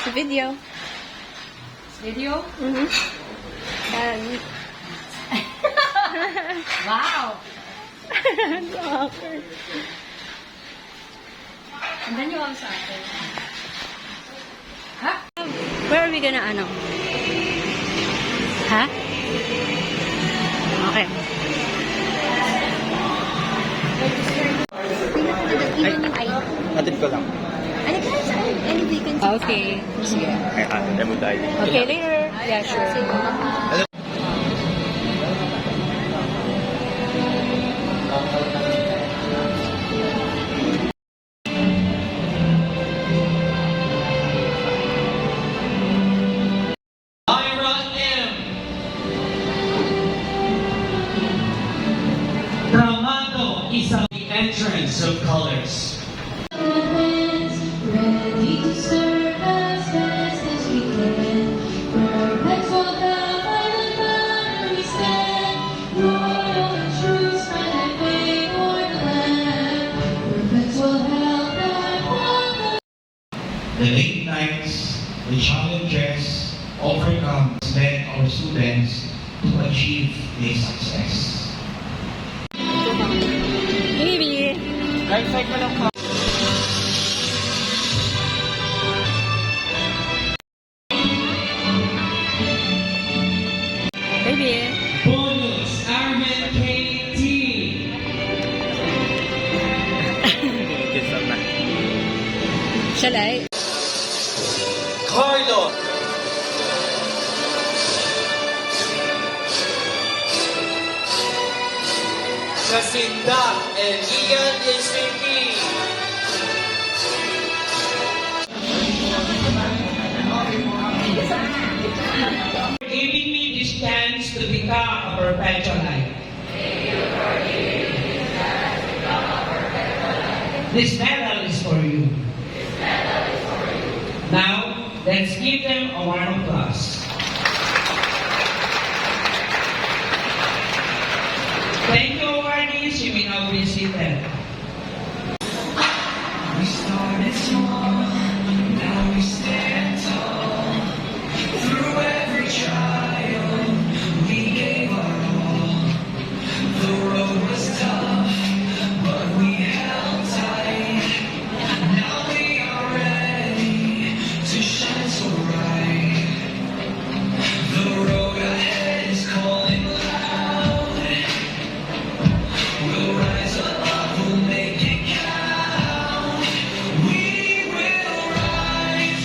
Sa video. Video? Mhm. Wow! Awkward. And then you also after. Ha? Where are we gonna ano? Ha? Okay. Hatid ko lang. Ano ka sa any vacancy? Okay. Sige. Ay, hatid mo tayo. Okay, later. Yeah, sure. Ira M. Ramado is at the entrance of colors. Ready to serve as best as we can. Perpetual help by the banner we stand. Loyal and true, spread that fame o'er the land. Perpetual help that won The late nights, the challenges overcome led our students to achieve this success. Baby. Right side mo lang pa. Baby. Bonus Armin KT. Kisal na. Shall I? Carlo. Jacinta and Ian is speaking. Giving me this chance to become a perpetual life. This medal is for you. Now, let's give them a warm applause. Thank you, awardees. You may now be seated. We started small, now we stand tall. Through every trial, we gave our all. The road was tough, but we held tight. Now we are ready to shine so bright. The road ahead is calling loud. We'll rise above, we'll make it count. We will rise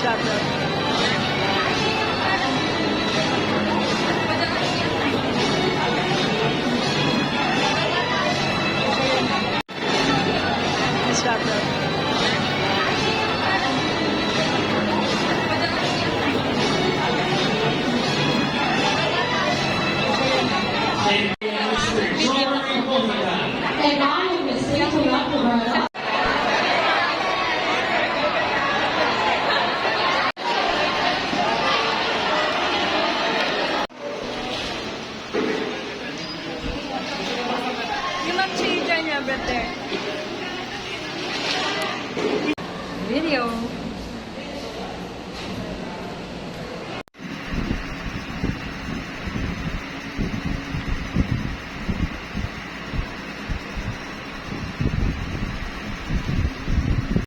Stop, bro. Stop, bro. And I have been safely up the road. You mag-change on your brother. Video.